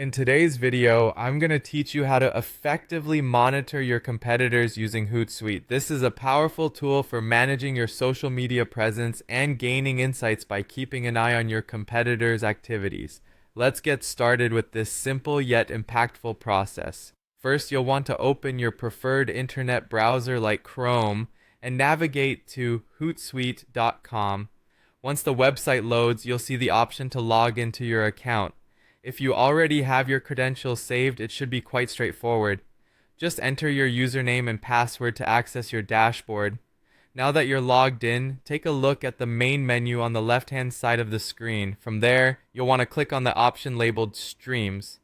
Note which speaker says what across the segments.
Speaker 1: In today's video, I'm going to teach you how to effectively monitor your competitors using Hootsuite. This is a powerful tool for managing your social media presence and gaining insights by keeping an eye on your competitors' activities. Let's get started with this simple yet impactful process. First, you'll want to open your preferred internet browser like Chrome and navigate to hootsuite.com. Once the website loads, you'll see the option to log into your account. If you already have your credentials saved, it should be quite straightforward. Just enter your username and password to access your dashboard. Now that you're logged in, take a look at the main menu on the left-hand side of the screen. From there, you'll want to click on the option labeled Streams.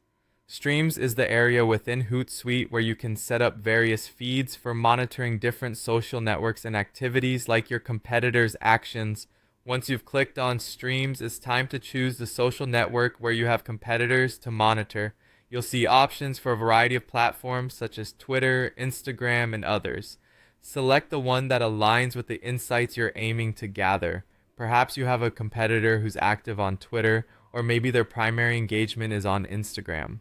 Speaker 1: Streams is the area within Hootsuite where you can set up various feeds for monitoring different social networks and activities like your competitors' actions. Once you've clicked on Streams, it's time to choose the social network where you have competitors to monitor. You'll see options for a variety of platforms such as Twitter, Instagram, and others. Select the one that aligns with the insights you're aiming to gather. Perhaps you have a competitor who's active on Twitter, or maybe their primary engagement is on Instagram.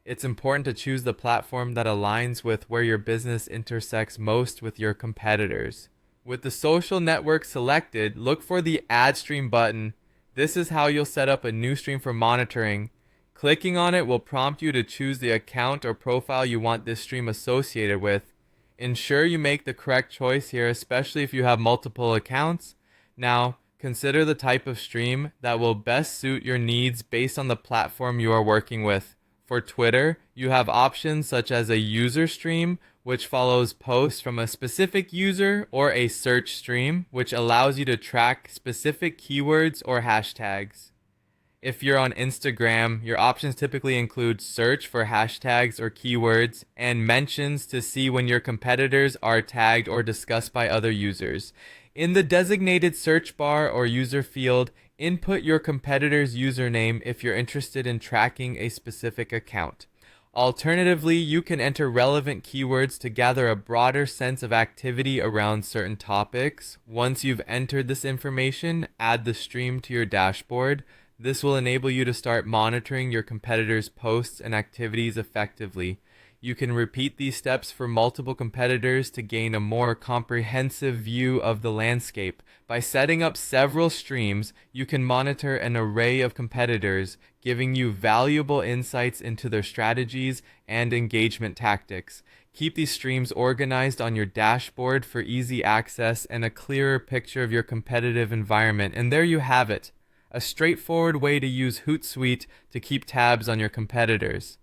Speaker 1: It's important to choose the platform that aligns with where your business intersects most with your competitors. With the social network selected, look for the Add Stream button. This is how you'll set up a new stream for monitoring. Clicking on it will prompt you to choose the account or profile you want this stream associated with. Ensure you make the correct choice here, especially if you have multiple accounts. Now, consider the type of stream that will best suit your needs based on the platform you are working with. For Twitter, you have options such as a user stream, which follows posts from a specific user, or a search stream, which allows you to track specific keywords or hashtags. If you're on Instagram, your options typically include search for hashtags or keywords, and mentions to see when your competitors are tagged or discussed by other users. In the designated search bar or user field, input your competitor's username if you're interested in tracking a specific account. Alternatively, you can enter relevant keywords to gather a broader sense of activity around certain topics. Once you've entered this information, add the stream to your dashboard. This will enable you to start monitoring your competitors' posts and activities effectively. You can repeat these steps for multiple competitors to gain a more comprehensive view of the landscape. By setting up several streams, you can monitor an array of competitors, giving you valuable insights into their strategies and engagement tactics. Keep these streams organized on your dashboard for easy access and a clearer picture of your competitive environment. And there you have it, a straightforward way to use Hootsuite to keep tabs on your competitors.